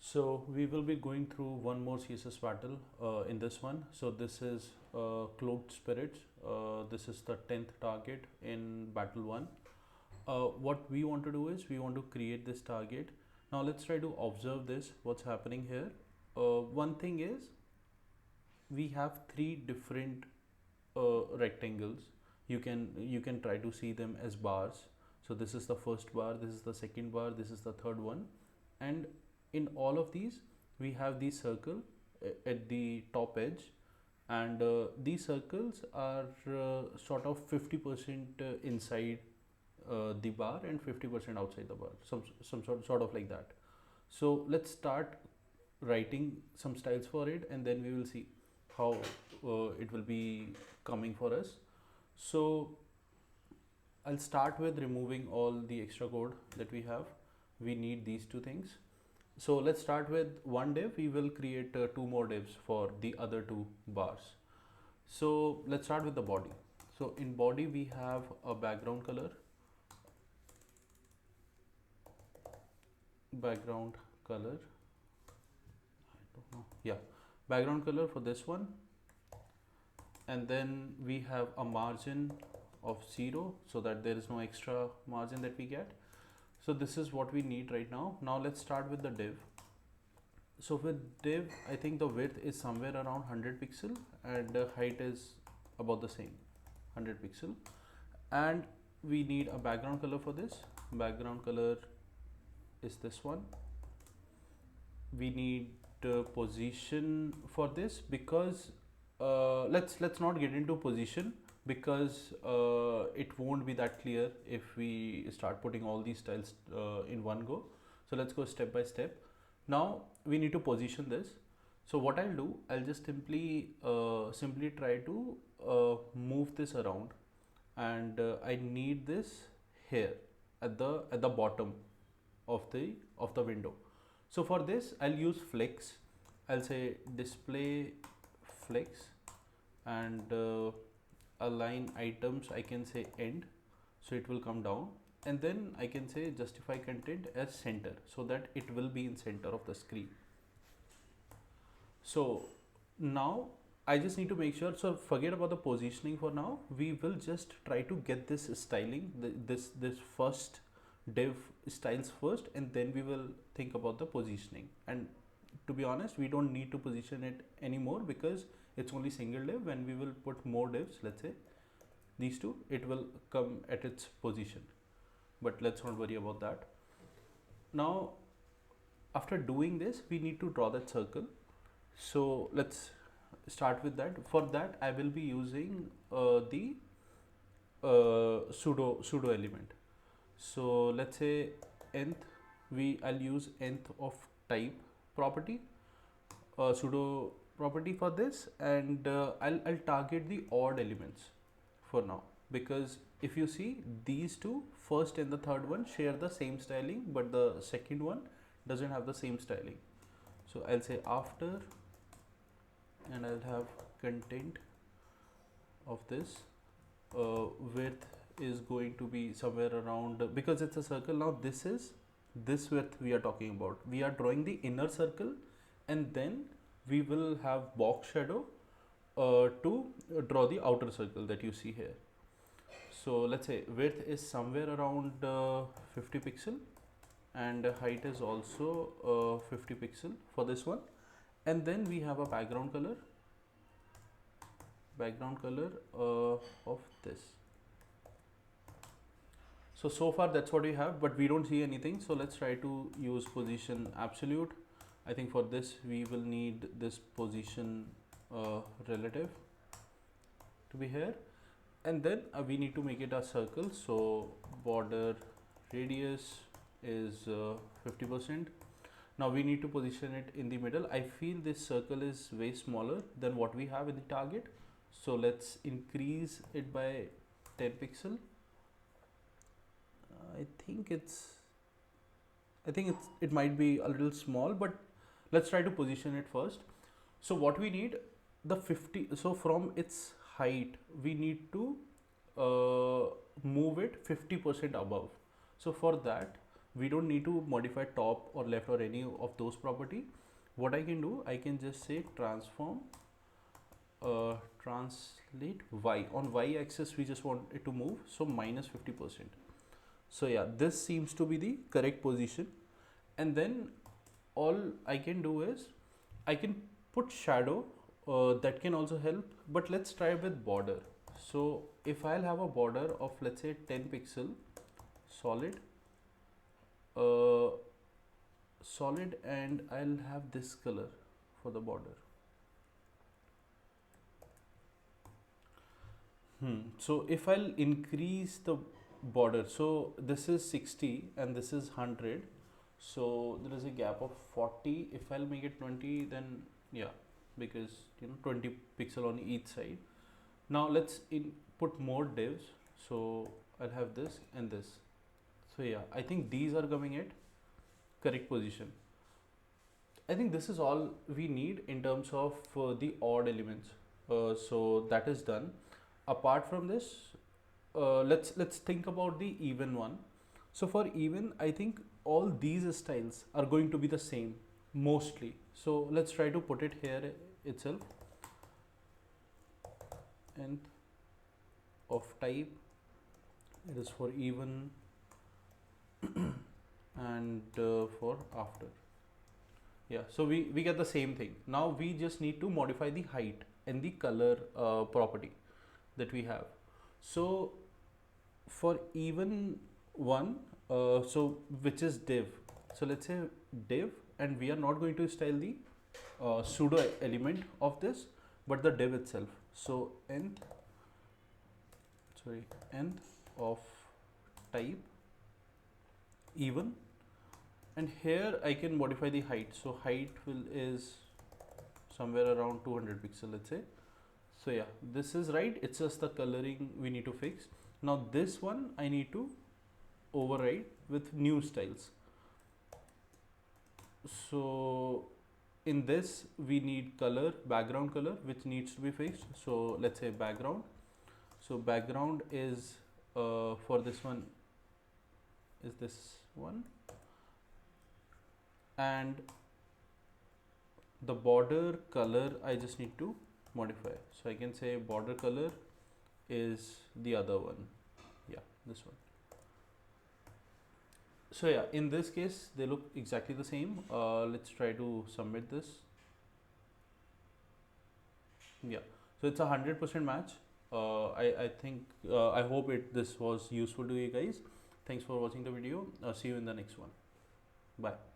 So we will be going through one more CSS battle in this one. So this is Cloaked Spirits. This is the 10th target in battle 1. What we want to do is we want to create this target. Now let's try to observe this, what's happening here. One thing is we have three different rectangles. You can try to see them as bars. So this is the first bar, this is the second bar, this is the third one, and in all of these we have the circle at the top edge, and these circles are sort of 50% inside the bar and 50% outside the bar, some sort of like that. So let's start writing some styles for it, and then we will see how it will be coming for us. So I'll start with removing all the extra code that we have. We need these two things. So let's start with one div. We will create two more divs for the other two bars. So let's start with the body. So in body we have a background color, background color, I don't know, yeah, background color for this one, and then we have a margin of 0 so that there is no extra margin that we get. So this is what we need right now. Now let's start with the div. So with div, I think the width is somewhere around 100 pixel and the height is about the same, 100 pixel, and we need a background color for this. Background color is this one. We need position for this, because let's not get into position, because it won't be that clear if we start putting all these styles in one go. So let's go step by step. Now we need to position this. So what I'll do, I'll just simply try to move this around, and I need this here at the bottom of the window. So for this I'll use flex. I'll say display flex, and align items, I can say end, so it will come down, and then I can say justify content as center, so that it will be in center of the screen. So now I just need to make sure, so forget about the positioning for now. We will just try to get this styling, this first div styles first, and then we will think about the positioning. And to be honest, we don't need to position it anymore, because it's only single div. When we will put more divs, let's say these two, it will come at its position, but let's not worry about that. Now after doing this, we need to draw that circle. So let's start with that. For that I will be using the pseudo element. So let's say nth, I'll use nth of type property, pseudo property for this, and I'll target the odd elements for now, because if you see, these two, first and the third one, share the same styling, but the second one doesn't have the same styling. So I'll say after, and I'll have content of this. Width is going to be somewhere around, because it's a circle now, this is this width we are talking about. We are drawing the inner circle, and then we will have box shadow to draw the outer circle that you see here. So let's say width is somewhere around 50 pixel, and height is also 50 pixel for this one. And then we have a background color of this. So far that's what we have, but we don't see anything. So let's try to use position absolute. I think for this we will need this position relative to be here, and then we need to make it a circle. So border radius is 50%. Now we need to position it in the middle. I feel this circle is way smaller than what we have in the target, so let's increase it by 10 pixel. It might be a little small, but let's try to position it first. So what we need, the 50, so from its height we need to move it 50% above. So for that we don't need to modify top or left or any of those property. What I can do, I can just say transform translate y. On y axis we just want it to move, so minus 50%. So yeah, this seems to be the correct position. And then all I can do is I can put shadow, that can also help, but let's try with border. So if I'll have a border of, let's say, 10 pixel solid, uh, solid, and I'll have this color for the border. So if I'll increase the border, so this is 60 and this is 100, so there is a gap of 40. If I'll make it 20, then yeah, because 20 pixel on each side. Now let's put more divs. So I'll have this and this. So yeah, I think these are coming at correct position. I think this is all we need in terms of the odd elements. So that is done. Apart from this, let's think about the even one. So for even, I think all these styles are going to be the same mostly. So let's try to put it here itself. Nth of type, it is for even and for after. Yeah, so we get the same thing. Now we just need to modify the height and the color property that we have. So for even one, so which is div, so let's say div, and we are not going to style the pseudo element of this, but the div itself. So nth of type even, and here I can modify the height. So height is somewhere around 200 pixel, let's say. So yeah, this is right. It's just the coloring we need to fix. Now this one I need to override with new styles. So in this we need color, background color, which needs to be fixed. So let's say background. So background is for this one is this one, and the border color I just need to modify. So I can say border color is the other one. Yeah, this one. So yeah, in this case they look exactly the same. Let's try to submit this. Yeah, so it's 100% match. I think I hope this was useful to you guys. Thanks for watching the video. See you in the next one. Bye.